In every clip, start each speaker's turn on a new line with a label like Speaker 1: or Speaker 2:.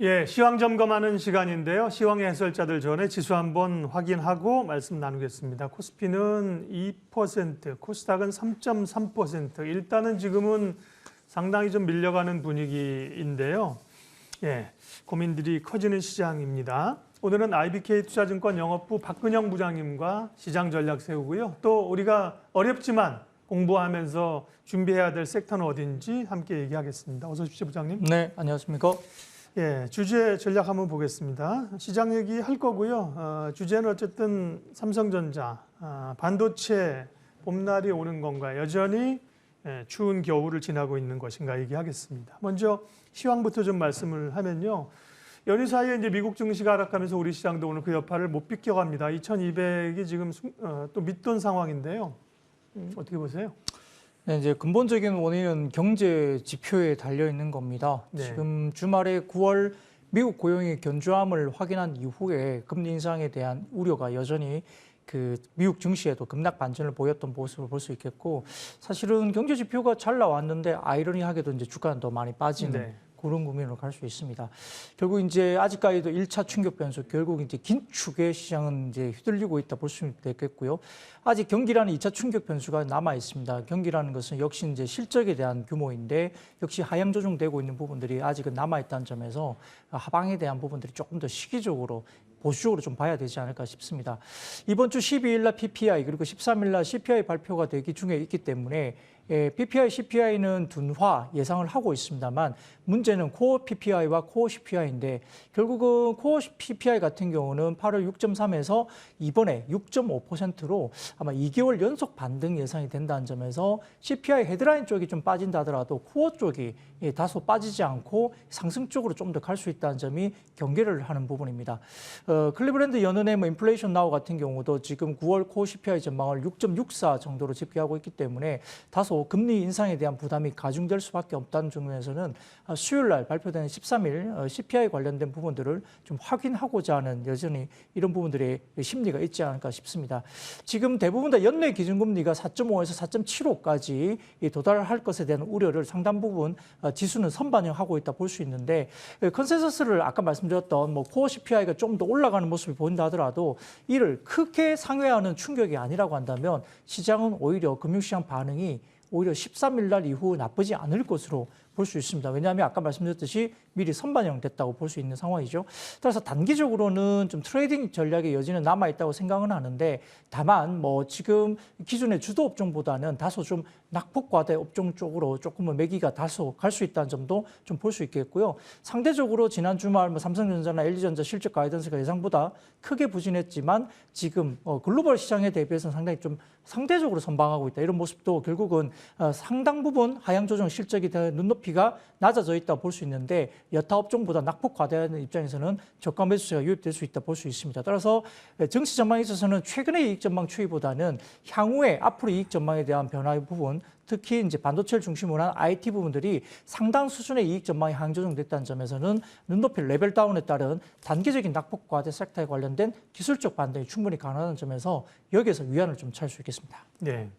Speaker 1: 예, 시황 점검하는 시간인데요. 시황 해설자들 전에 지수 한번 확인하고 말씀 나누겠습니다. 코스피는 2%, 코스닥은 3.3%. 일단은 지금은 상당히 좀 밀려가는 분위기인데요. 예, 고민들이 커지는 시장입니다. 오늘은 IBK 투자증권 영업부 박근영 부장님과 시장 전략 세우고요. 또 우리가 어렵지만 공부하면서 준비해야 될 섹터는 어딘지 함께 얘기하겠습니다. 어서 오십시오, 부장님.
Speaker 2: 네, 안녕하십니까?
Speaker 1: 예, 주제 전략 한번 보겠습니다. 시장 얘기할 거고요. 주제는 어쨌든 삼성전자, 반도체 봄날이 오는 건가, 여전히 추운 겨울을 지나고 있는 것인가 얘기하겠습니다. 먼저 시황부터 좀 말씀을 하면요. 연휴 사이에 이제 미국 증시가 하락하면서 우리 시장도 오늘 그 여파를 못 비껴갑니다. 2200이 지금 또 밑돈 상황인데요. 어떻게 보세요?
Speaker 2: 네, 이제 근본적인 원인은 경제 지표에 달려 있는 겁니다.
Speaker 1: 네.
Speaker 2: 지금 주말에 9월 미국 고용의 견조함을 확인한 이후에 금리 인상에 대한 우려가 여전히 그 미국 증시에도 급락 반전을 보였던 모습을 볼 수 있겠고, 사실은 경제 지표가 잘 나왔는데 아이러니하게도 이제 주가는 더 많이 빠지는
Speaker 1: 네.
Speaker 2: 그런 국면으로 갈 수 있습니다. 결국 이제 아직까지도 1차 충격 변수, 결국 이제 긴축의 시장은 이제 휘둘리고 있다 볼 수 있겠고요. 아직 경기라는 2차 충격 변수가 남아 있습니다. 경기라는 것은 역시 이제 실적에 대한 규모인데 역시 하향 조정되고 있는 부분들이 아직은 남아 있다는 점에서 하방에 대한 부분들이 조금 더 시기적으로 보수적으로 좀 봐야 되지 않을까 싶습니다. 이번 주 12일 날 PPI 그리고 13일 날 CPI 발표가 되기 중에 있기 때문에 PPI, CPI는 둔화 예상을 하고 있습니다만 문제는 코어 PPI와 코어 CPI인데 결국은 코어 PPI 같은 경우는 8월 6.3에서 이번에 6.5%로 아마 2개월 연속 반등 예상이 된다는 점에서 CPI 헤드라인 쪽이 좀 빠진다 하더라도 코어 쪽이 다소 빠지지 않고 상승 쪽으로 좀 더 갈 수 있다는 점이 경계를 하는 부분입니다. 클리브랜드 연은의 인플레이션 나우 같은 경우도 지금 9월 코어 CPI 전망을 6.64 정도로 집계하고 있기 때문에 다소 금리 인상에 대한 부담이 가중될 수밖에 없다는 측면에서는 수요일 날 발표되는 13일 CPI 관련된 부분들을 좀 확인하고자 하는 여전히 이런 부분들의 심리가 있지 않을까 싶습니다. 지금 대부분 다 연내 기준금리가 4.5에서 4.75까지 도달할 것에 대한 우려를 상당 부분 지수는 선반영하고 있다 볼 수 있는데 컨센서스를 아까 말씀드렸던 코어 CPI가 좀 더 올라가는 모습이 보인다 하더라도 이를 크게 상회하는 충격이 아니라고 한다면 시장은 오히려 금융시장 반응이 오히려 13일 날 이후 나쁘지 않을 것으로 볼 수 있습니다. 왜냐하면 아까 말씀드렸듯이 미리 선반영됐다고 볼 수 있는 상황이죠. 따라서 단기적으로는 좀 트레이딩 전략의 여지는 남아있다고 생각은 하는데 다만 지금 기존의 주도 업종보다는 다소 좀 낙폭과대 업종 쪽으로 조금은 매기가 다소 갈 수 있다는 점도 좀 볼 수 있겠고요. 상대적으로 지난 주말 삼성전자나 LG전자 실적 가이던스가 예상보다 크게 부진했지만 지금 글로벌 시장에 대비해서는 상당히 좀 상대적으로 선방하고 있다. 이런 모습도 결국은 상당 부분 하향 조정 실적이 눈높이가 낮아져 있다 볼 수 있는데 여타 업종보다 낙폭 과대하는 입장에서는 저가 매수세가 유입될 수 있다 볼 수 있습니다. 따라서 정치 전망에 있어서는 최근의 이익 전망 추이보다는 향후에 앞으로 이익 전망에 대한 변화의 부분, 특히 이제 반도체를 중심으로 한 IT 부분들이 상당 수준의 이익 전망이 하향 조정됐다는 점에서는 눈높이 레벨 다운에 따른 단기적인 낙폭 과대 섹터에 관련된 기술적 반등이 충분히 가능한 점에서 여기에서 위안을 좀 찾을 수 있겠습니다.
Speaker 1: 네.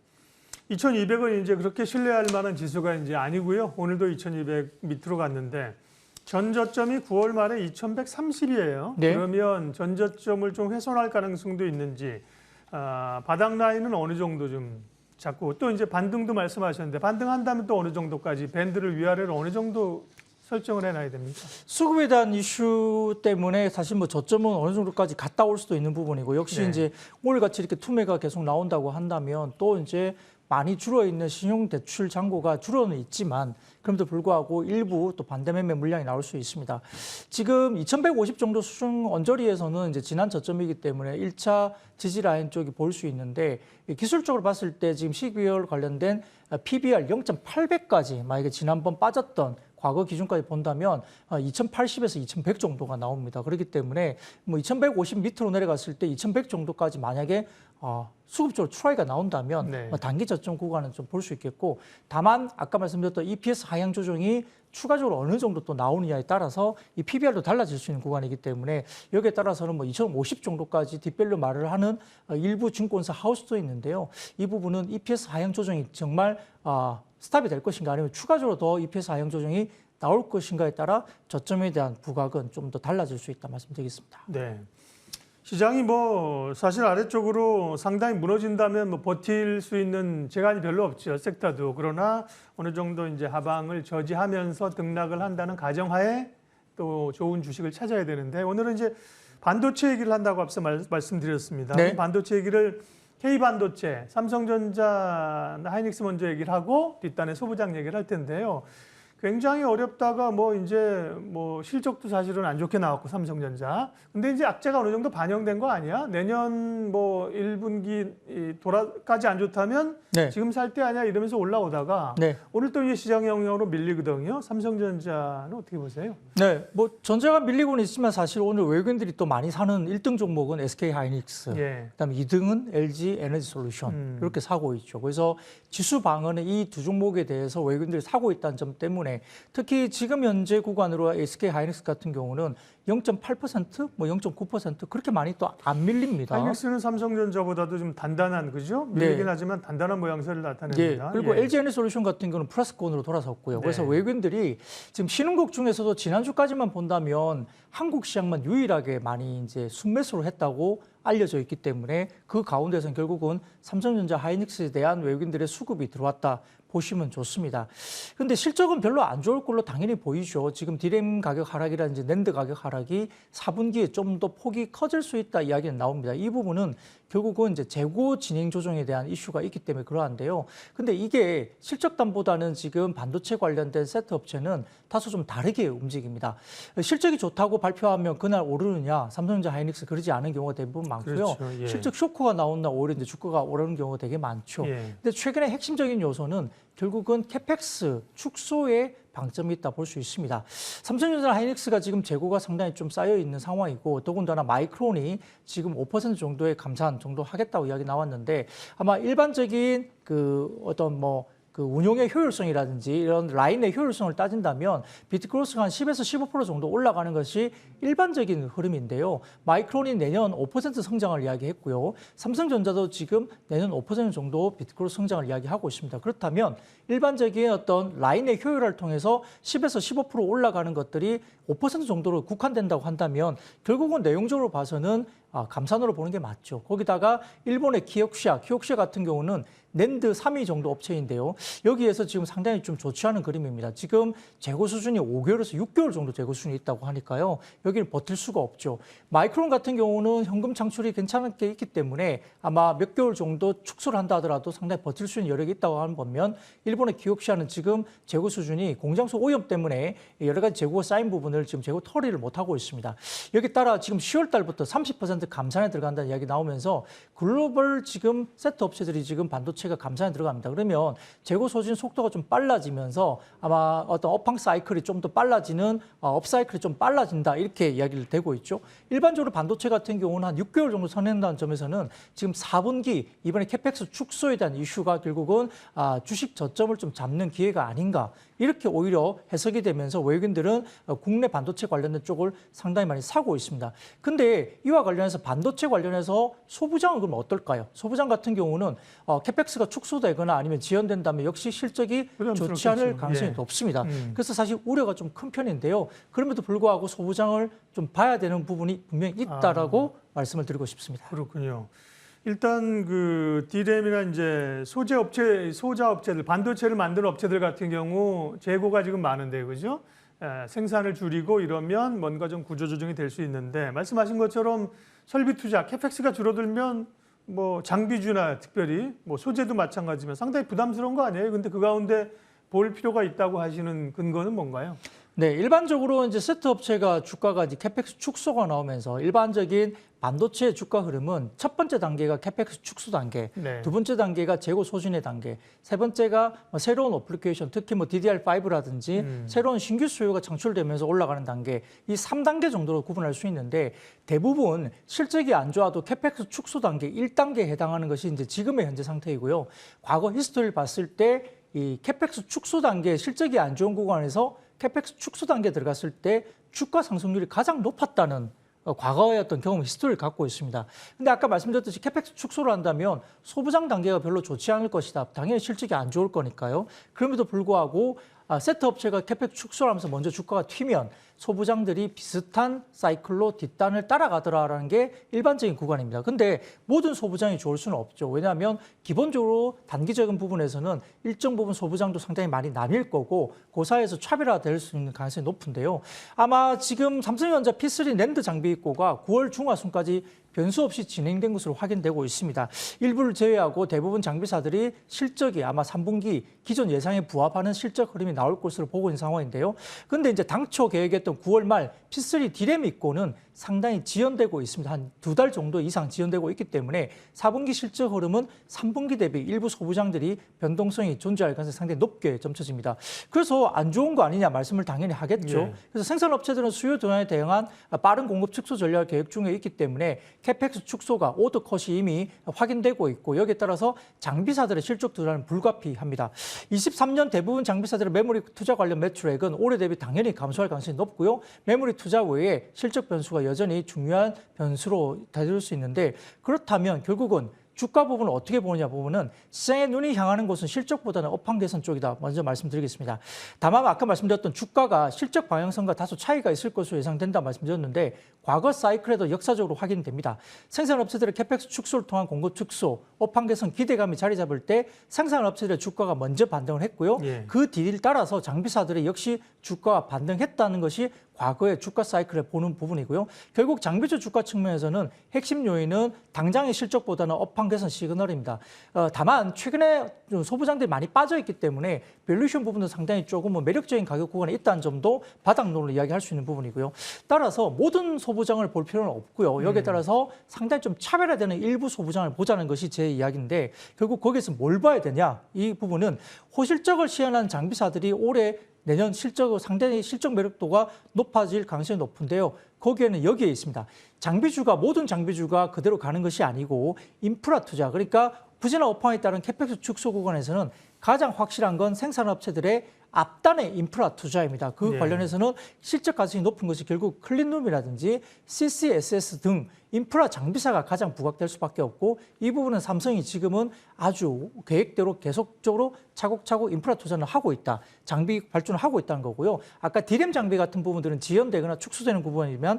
Speaker 1: 2200은 이제 그렇게 신뢰할 만한 지수가 이제 아니고요. 오늘도 2200 밑으로 갔는데 전저점이 9월 말에 2130이에요.
Speaker 2: 네.
Speaker 1: 그러면 전저점을 좀 훼손할 가능성도 있는지 바닥 라인은 어느 정도 좀 잡고 또 이제 반등도 말씀하셨는데 반등한다면 또 어느 정도까지 밴드를 위아래로 어느 정도 설정을 해놔야 됩니까?
Speaker 2: 수급에 대한 이슈 때문에 사실 저점은 어느 정도까지 갔다 올 수도 있는 부분이고 역시
Speaker 1: 네.
Speaker 2: 이제 오늘같이 이렇게 투매가 계속 나온다고 한다면 또 이제 많이 줄어있는 신용대출 잔고가 줄어는 있지만 그럼에도 불구하고 일부 또 반대매매 물량이 나올 수 있습니다. 지금 2150 정도 수준 언저리에서는 이제 지난 저점이기 때문에 1차 지지라인 쪽이 보일 수 있는데 기술적으로 봤을 때 지금 12월 관련된 PBR 0.8배까지 만약에 지난번 빠졌던 과거 기준까지 본다면 2180에서 2100 정도가 나옵니다. 그렇기 때문에 뭐 2150 밑으로 내려갔을 때 2100 정도까지 만약에 수급적으로 추락이 나온다면
Speaker 1: 네.
Speaker 2: 단기 저점 구간은 좀 볼 수 있겠고, 다만 아까 말씀드렸던 EPS 하향 조정이 추가적으로 어느 정도 또 나오느냐에 따라서 이 PBR도 달라질 수 있는 구간이기 때문에 여기에 따라서는 뭐 2050 정도까지 뒷밸류 말을 하는 일부 증권사 하우스도 있는데요. 이 부분은 EPS 하향 조정이 정말 스탑이 될 것인가, 아니면 추가적으로 더 EPS 하향 조정이 나올 것인가에 따라 저점에 대한 부각은 좀 더 달라질 수 있다 말씀드리겠습니다.
Speaker 1: 네. 시장이 뭐 사실 아래쪽으로 상당히 무너진다면 뭐 버틸 수 있는 재간이 별로 없죠. 섹터도. 그러나 어느 정도 이제 하방을 저지하면서 등락을 한다는 가정하에 또 좋은 주식을 찾아야 되는데, 오늘은 이제 반도체 얘기를 한다고 앞서 말씀드렸습니다.
Speaker 2: 네.
Speaker 1: 반도체 얘기를 K반도체, 삼성전자, 하이닉스 먼저 얘기를 하고 뒷단에 소부장 얘기를 할 텐데요. 굉장히 어렵다가 뭐 이제 뭐 실적도 사실은 안 좋게 나왔고 삼성전자. 근데 이제 악재가 어느 정도 반영된 거 아니야? 내년 뭐 1분기 돌아까지 안 좋다면
Speaker 2: 네.
Speaker 1: 지금 살 때 아니야 이러면서 올라오다가
Speaker 2: 네.
Speaker 1: 오늘 또 이제 시장 영향으로 밀리거든요. 삼성전자는 어떻게 보세요?
Speaker 2: 네, 뭐 전자가 밀리고는 있지만 사실 오늘 외국인들이 또 많이 사는 1등 종목은 SK 하이닉스,
Speaker 1: 예.
Speaker 2: 그다음에 2등은 LG 에너지 솔루션 이렇게 사고 있죠. 그래서 지수 방어는 이 두 종목에 대해서 외국인들이 사고 있다는 점 때문에, 특히 지금 현재 구간으로 SK 하이닉스 같은 경우는 0.8%, 뭐 0.9% 그렇게 많이 또 안 밀립니다.
Speaker 1: 하이닉스는 삼성전자보다도 좀 단단한, 그죠? 밀리긴 하지만 단단한 모양새를
Speaker 2: 예,
Speaker 1: 나타냅니다.
Speaker 2: 그리고
Speaker 1: 예.
Speaker 2: LG 에너지 솔루션 같은 경우는 플러스권으로 돌아섰고요. 그래서
Speaker 1: 네.
Speaker 2: 외국인들이 지금 신흥국 중에서도 지난주까지만 본다면 한국 시장만 유일하게 많이 이제 순매수를 했다고 알려져 있기 때문에 그 가운데서는 결국은 삼성전자 하이닉스에 대한 외국인들의 수급이 들어왔다 보시면 좋습니다. 그런데 실적은 별로 안 좋을 걸로 당연히 보이죠. 지금 디램 가격 하락이라든지 낸드 가격 하락이 4분기에 좀 더 폭이 커질 수 있다 이야기는 나옵니다. 이 부분은 결국은 이제 재고 진행 조정에 대한 이슈가 있기 때문에 그러한데요. 근데 이게 실적담보다는 지금 반도체 관련된 세트 업체는 다소 좀 다르게 움직입니다. 실적이 좋다고 발표하면 그날 오르느냐, 삼성전자 하이닉스 그러지 않은 경우가 대부분 많고요.
Speaker 1: 그렇죠. 예.
Speaker 2: 실적 쇼크가 나온 날 오히려 이제 주가가 오르는 경우가 되게 많죠.
Speaker 1: 예.
Speaker 2: 근데 최근에 핵심적인 요소는 결국은 캐펙스 축소에 방점이 있다 볼 수 있습니다. 삼성전자 하이닉스가 지금 재고가 상당히 좀 쌓여 있는 상황이고, 더군다나 마이크론이 지금 5% 정도의 감산 정도 하겠다고 이야기 나왔는데, 아마 일반적인 그 운용의 효율성이라든지 이런 라인의 효율성을 따진다면 비트크로스가 한 10에서 15% 정도 올라가는 것이 일반적인 흐름인데요. 마이크론이 내년 5% 성장을 이야기했고요. 삼성전자도 지금 내년 5% 정도 비트크로스 성장을 이야기하고 있습니다. 그렇다면 일반적인 어떤 라인의 효율을 통해서 10에서 15% 올라가는 것들이 5% 정도로 국한된다고 한다면 결국은 내용적으로 봐서는 감산으로 보는 게 맞죠. 거기다가 일본의 키옥시아 같은 경우는 낸드 3위 정도 업체인데요. 여기에서 지금 상당히 좀 좋지 않은 그림입니다. 지금 재고 수준이 5개월에서 6개월 정도 재고 수준이 있다고 하니까요. 여기는 버틸 수가 없죠. 마이크론 같은 경우는 현금 창출이 괜찮게 있기 때문에 아마 몇 개월 정도 축소를 한다 하더라도 상당히 버틸 수 있는 여력이 있다고 하는 반면, 일본의 키옥시아는 지금 재고 수준이 공장소 오염 때문에 여러 가지 재고가 쌓인 부분을 지금 재고 처리를 못하고 있습니다. 여기에 따라 지금 10월 달부터 30% 감산에 들어간다는 이야기 나오면서 글로벌 지금 세트 업체들이 지금 반도체가 감산에 들어갑니다. 그러면 재고 소진 속도가 좀 빨라지면서 아마 어떤 업황 사이클이 좀 더 빨라지는 업 사이클이 좀 빨라진다 이렇게 이야기를 되고 있죠. 일반적으로 반도체 같은 경우는 한 6개월 정도 선행한다는 점에서는 지금 4분기 이번에 캐펙스 축소에 대한 이슈가 결국은 주식 저점을 좀 잡는 기회가 아닌가, 이렇게 오히려 해석이 되면서 외국인들은 국내 반도체 관련된 쪽을 상당히 많이 사고 있습니다. 근데 이와 관련해서 반도체 관련해서 소부장은 그럼 어떨까요? 소부장 같은 경우는 캐펙스가 축소되거나 아니면 지연된다면 역시 실적이 좋지 않을 가능성이 높습니다. 그래서 사실 우려가 좀 큰 편인데요. 그럼에도 불구하고 소부장을 좀 봐야 되는 부분이 분명히 있다라고 말씀을 드리고 싶습니다.
Speaker 1: 그렇군요. 일단 그 D램이나 이제 소자 업체들, 반도체를 만드는 업체들 같은 경우 재고가 지금 많은데, 그죠? 생산을 줄이고 이러면 뭔가 좀 구조조정이 될 수 있는데, 말씀하신 것처럼 설비 투자, 캐펙스가 줄어들면 뭐 장비주나 특별히 뭐 소재도 마찬가지지만 상당히 부담스러운 거 아니에요? 근데 그 가운데 볼 필요가 있다고 하시는 근거는 뭔가요?
Speaker 2: 네, 일반적으로 이제 세트 업체가 주가가 이제 캐펙스 축소가 나오면서 일반적인 반도체 주가 흐름은 첫 번째 단계가 캐펙스 축소 단계,
Speaker 1: 네.
Speaker 2: 두 번째 단계가 재고 소진의 단계, 세 번째가 뭐 새로운 어플리케이션, 특히 뭐 DDR5라든지 새로운 신규 수요가 창출되면서 올라가는 단계, 이 3단계 정도로 구분할 수 있는데 대부분 실적이 안 좋아도 캐펙스 축소 단계 1단계에 해당하는 것이 이제 지금의 현재 상태이고요. 과거 히스토리를 봤을 때 이 캐펙스 축소 단계 실적이 안 좋은 구간에서 캐펙스 축소 단계에 들어갔을 때 주가 상승률이 가장 높았다는 과거의 어떤 경험 히스토리를 갖고 있습니다. 근데 아까 말씀드렸듯이 캐펙스 축소를 한다면 소부장 단계가 별로 좋지 않을 것이다. 당연히 실적이 안 좋을 거니까요. 그럼에도 불구하고 세트 업체가 캐펙스 축소를 하면서 먼저 주가가 튀면 소부장들이 비슷한 사이클로 뒷단을 따라가더라라는 게 일반적인 구간입니다. 근데 모든 소부장이 좋을 수는 없죠. 왜냐하면 기본적으로 단기적인 부분에서는 일정 부분 소부장도 상당히 많이 나뉠 거고 그 사이에서 차별화될 수 있는 가능성이 높은데요. 아마 지금 삼성전자 P3 낸드 장비 입고가 9월 중하순까지 변수 없이 진행된 것으로 확인되고 있습니다. 일부를 제외하고 대부분 장비사들이 실적이 아마 3분기 기존 예상에 부합하는 실적 흐름이 나올 것으로 보고 있는 상황인데요. 그런데 이제 당초 계획했던 9월 말 P3 디램 입고는 상당히 지연되고 있습니다. 한 2달 정도 이상 지연되고 있기 때문에 4분기 실적 흐름은 3분기 대비 일부 소부장들이 변동성이 존재할 가능성이 상당히 높게 점쳐집니다. 그래서 안 좋은 거 아니냐 말씀을 당연히 하겠죠.
Speaker 1: 예.
Speaker 2: 그래서 생산업체들은 수요 둔화에 대응한 빠른 공급 축소 전략을 계획 중에 있기 때문에 캐펙스 축소가 오더 컷이 이미 확인되고 있고 여기에 따라서 장비사들의 실적 둔화는 불가피합니다. 23년 대부분 장비사들의 메모리 투자 관련 매출액은 올해 대비 당연히 감소할 가능성이 높고요. 메모리 투자 외에 실적 변수가 여전히 중요한 변수로 다룰 수 있는데 그렇다면 결국은 주가 부분을 어떻게 보느냐 부분은 시장의 눈이 향하는 곳은 실적보다는 업황 개선 쪽이다. 먼저 말씀드리겠습니다. 다만 아까 말씀드렸던 주가가 실적 방향성과 다소 차이가 있을 것으로 예상된다 말씀드렸는데 과거 사이클에도 역사적으로 확인됩니다. 생산업체들의 캐펙스 축소를 통한 공급 축소, 업황 개선 기대감이 자리 잡을 때 생산업체들의 주가가 먼저 반등을 했고요.
Speaker 1: 예.
Speaker 2: 그 뒤를 따라서 장비사들이 역시 주가가 반등했다는 것이 과거의 주가 사이클에 보는 부분이고요. 결국 장비주 주가 측면에서는 핵심 요인은 당장의 실적보다는 업황 개선 시그널입니다. 다만 최근에 소부장들이 많이 빠져있기 때문에 밸류에이션 부분도 상당히 조금 매력적인 가격 구간에 있다는 점도 바닥론으로 이야기할 수 있는 부분이고요. 따라서 모든 소부장을 볼 필요는 없고요. 여기에 따라서 상당히 좀 차별화되는 일부 소부장을 보자는 것이 제 이야기인데 결국 거기에서 뭘 봐야 되냐? 이 부분은 호실적을 시현한 장비사들이 올해 내년 실적으로 상당히 실적 매력도가 높아질 가능성이 높은데요. 거기에는 여기에 있습니다. 장비주가 모든 장비주가 그대로 가는 것이 아니고 인프라 투자 그러니까 부진한 업황에 따른 캐펙스 축소 구간에서는 가장 확실한 건 생산업체들의 앞단의 인프라 투자입니다. 그
Speaker 1: 예.
Speaker 2: 관련해서는 실적 가능성이 높은 것이 결국 클린룸이라든지 CCSS 등 인프라 장비사가 가장 부각될 수밖에 없고 이 부분은 삼성이 지금은 아주 계획대로 계속적으로 차곡차곡 인프라 투자는 하고 있다. 장비 발전을 하고 있다는 거고요. 아까 디램 장비 같은 부분들은 지연되거나 축소되는 부분이면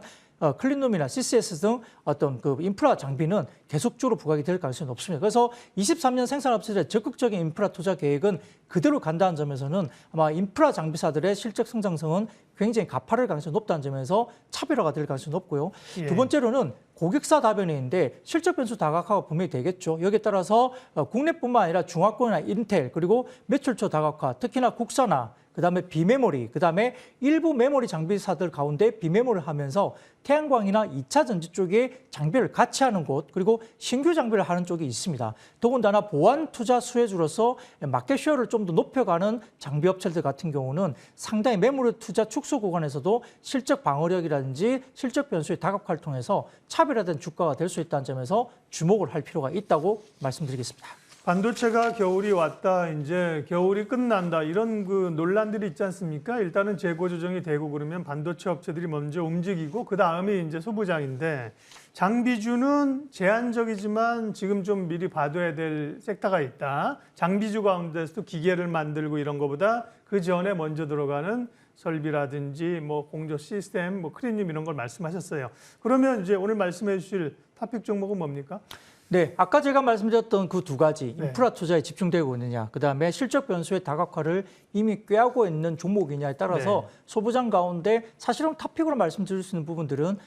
Speaker 2: 클린룸이나 CCS 등 어떤 그 인프라 장비는 계속적으로 부각이 될 가능성이 높습니다. 그래서 23년 생산업체들의 적극적인 인프라 투자 계획은 그대로 간다는 점에서는 아마 인프라 장비사들의 실적 성장성은 굉장히 가파를 가능성이 높다는 점에서 차별화가 될 가능성이 높고요.
Speaker 1: 예.
Speaker 2: 두 번째로는 고객사 다변화인데 실적 변수 다각화가 분명히 되겠죠. 여기에 따라서 국내뿐만 아니라 중화권이나 인텔 그리고 매출처 다각화 특히나 국산화 그다음에 비메모리, 그다음에 일부 메모리 장비사들 가운데 비메모리를 하면서 태양광이나 2차 전지 쪽에 장비를 같이 하는 곳 그리고 신규 장비를 하는 쪽이 있습니다. 더군다나 보안 투자 수혜주로서 마켓 쉐어를 좀 더 높여가는 장비 업체들 같은 경우는 상당히 메모리 투자 축소 구간에서도 실적 방어력이라든지 실적 변수의 다각화를 통해서 차별화된 주가가 될 수 있다는 점에서 주목을 할 필요가 있다고 말씀드리겠습니다.
Speaker 1: 반도체가 겨울이 왔다, 이제 겨울이 끝난다 이런 그 논란들이 있지 않습니까? 일단은 재고 조정이 되고 그러면 반도체 업체들이 먼저 움직이고 그 다음이 이제 소부장인데 장비주는 제한적이지만 지금 좀 미리 봐둬야 될 섹터가 있다. 장비주 가운데서도 기계를 만들고 이런 것보다 그 전에 먼저 들어가는 설비라든지 뭐 공조 시스템, 뭐 클린룸 이런 걸 말씀하셨어요. 그러면 이제 오늘 말씀해 주실 토픽 종목은 뭡니까?
Speaker 2: 네, 아까 제가 말씀드렸던 그 두 가지
Speaker 1: 네.
Speaker 2: 인프라 투자에 집중되고 있느냐, 그다음에 실적 변수의 다각화를 이미 꾀하고 있는 종목이냐에 따라서
Speaker 1: 네.
Speaker 2: 소부장 가운데 사실은 토픽으로 말씀드릴 수 있는 부분들은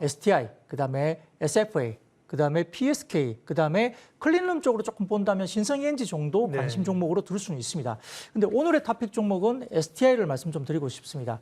Speaker 2: STI, 그다음에 SFA, 그다음에 PSK, 그다음에 클린룸 쪽으로 조금 본다면 신성ENG 정도
Speaker 1: 네.
Speaker 2: 관심 종목으로 둘 수는 있습니다. 근데 오늘의 토픽 종목은 STI를 말씀 좀 드리고 싶습니다.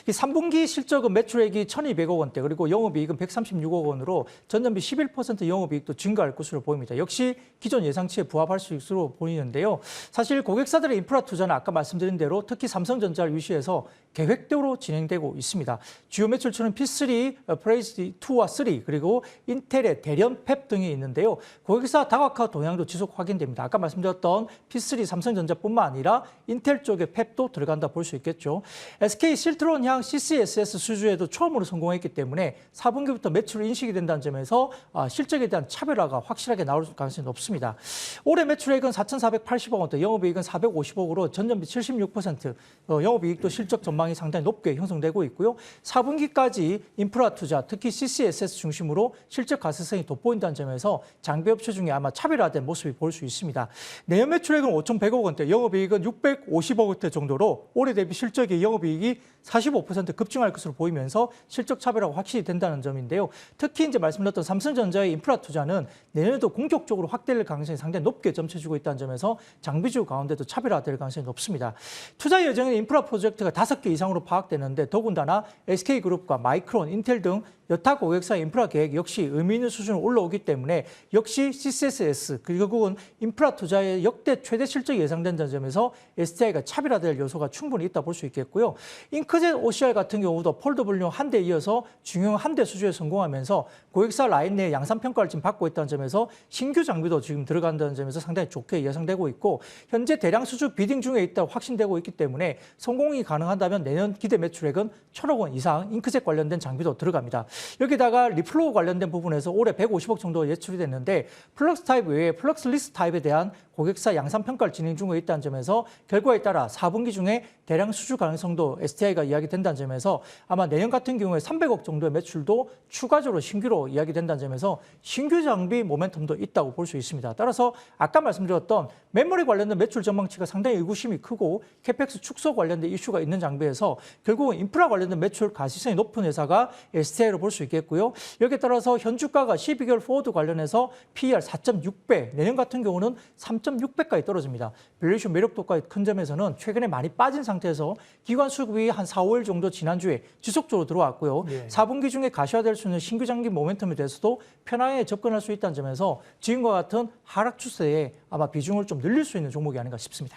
Speaker 2: 이 3분기 실적은 매출액이 1,200억 원대 그리고 영업이익은 136억 원으로 전년비 11% 영업이익도 증가할 것으로 보입니다. 역시 기존 예상치에 부합할 수 있으로 보이는데요. 사실 고객사들의 인프라 투자는 아까 말씀드린 대로 특히 삼성전자를 위시해서 계획대로 진행되고 있습니다. 주요 매출처는 P3, 프레이즈 2와 3 그리고 인텔의 대련 팹 등이 있는데요. 고객사 다각화 동향도 지속 확인됩니다. 아까 말씀드렸던 P3 삼성전자뿐만 아니라 인텔 쪽의 팹도 들어간다 볼 수 있겠죠. SK 실트론향 CCSS 수주에도 처음으로 성공했기 때문에 4분기부터 매출이 인식이 된다는 점에서 실적에 대한 차별화가 확실하게 나올 가능성이 높습니다. 올해 매출액은 4,480억 원대, 영업이익은 450억으로 전년비 76%, 영업이익도 실적 전망이 상당히 높게 형성되고 있고요. 4분기까지 인프라 투자, 특히 CCSS 중심으로 실적 가능성이 돋보인다는 점에서 장비업체 중에 아마 차별화된 모습이 보일 수 있습니다. 내년 매출액은 5,100억 원대, 영업이익은 650억 원대 정도로 올해 대비 실적의 영업이익이 45% 급증할 것으로 보이면서 실적 차별화가 확실히 된다는 점인데요. 특히 이제 말씀드렸던 삼성전자의 인프라 투자는 내년에도 공격적으로 확대될 가능성이 상당히 높게 점쳐지고 있다는 점에서 장비주 가운데도 차별화될 가능성이 높습니다. 투자 예정의 인프라 프로젝트가 5개 이상으로 파악되는데 더군다나 SK그룹과 마이크론, 인텔 등 여타 고객사의 인프라 계획 역시 의미 있는 수준으로 올라오기 때문에 역시 CCSS 결국은 인프라 투자의 역대 최대 실적이 예상된다는 점에서 STI가 차별화될 요소가 충분히 있다 볼 수 있겠고요. 잉크젯 OCR 같은 경우도 폴더블용 한 대에 이어서 중형 한 대 수주에 성공하면서 고객사 라인 내 양산 평가를 지금 받고 있다는 점에서 신규 장비도 지금 들어간다는 점에서 상당히 좋게 예상되고 있고 현재 대량 수주 비딩 중에 있다고 확신되고 있기 때문에 성공이 가능하다면 내년 기대 매출액은 1,000억 원 이상 잉크젯 관련된 장비도 들어갑니다. 여기다가 리플로우 관련된 부분에서 올해 150억 정도 예출이 됐는데 플럭스 타입 외에 플럭스 리스 타입에 대한 고객사 양산 평가를 진행 중에 있다는 점에서 결과에 따라 4분기 중에 대량 수주 가능성도 STI가 이야기된다는 점에서 아마 내년 같은 경우에 300억 정도의 매출도 추가적으로 신규로 이야기된다는 점에서 신규 장비 모멘텀도 있다고 볼 수 있습니다. 따라서 아까 말씀드렸던 메모리 관련된 매출 전망치가 상당히 의구심이 크고 캐펙스 축소 관련된 이슈가 있는 장비에서 결국은 인프라 관련된 매출 가시성이 높은 회사가 STI로 볼 수 있겠고요. 여기에 따라서 현주가가 12개월 포워드 관련해서 PER 4.6배, 내년 같은 경우는 3.6배까지 떨어집니다. 밸류에이션 매력도가 큰 점에서는 최근에 많이 빠진 상태에서 기관 수급이 한 4, 5일 정도 지난주에 지속적으로 들어왔고요.
Speaker 1: 예.
Speaker 2: 4분기 중에 가시화될 수 있는 신규 장비 모멘텀에 대해서도 편하게 접근할 수 있다는 점에서 지금과 같은 하락 추세에 아마 비중을 좀 늘릴 수 있는 종목이 아닌가 싶습니다.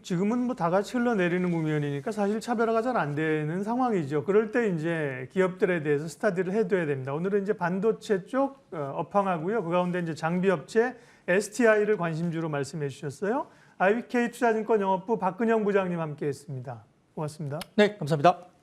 Speaker 1: 지금은 뭐 다 같이 흘러내리는 국면이니까 사실 차별화가 잘 안 되는 상황이죠. 그럴 때 이제 기업들에 대해서 스타디를 해둬야 됩니다. 오늘은 이제 반도체 쪽 업황하고요. 그 가운데 이제 장비업체 STI를 관심주로 말씀해 주셨어요. IBK 투자증권 영업부 박근영 부장님 함께했습니다. 고맙습니다.
Speaker 2: 네, 감사합니다.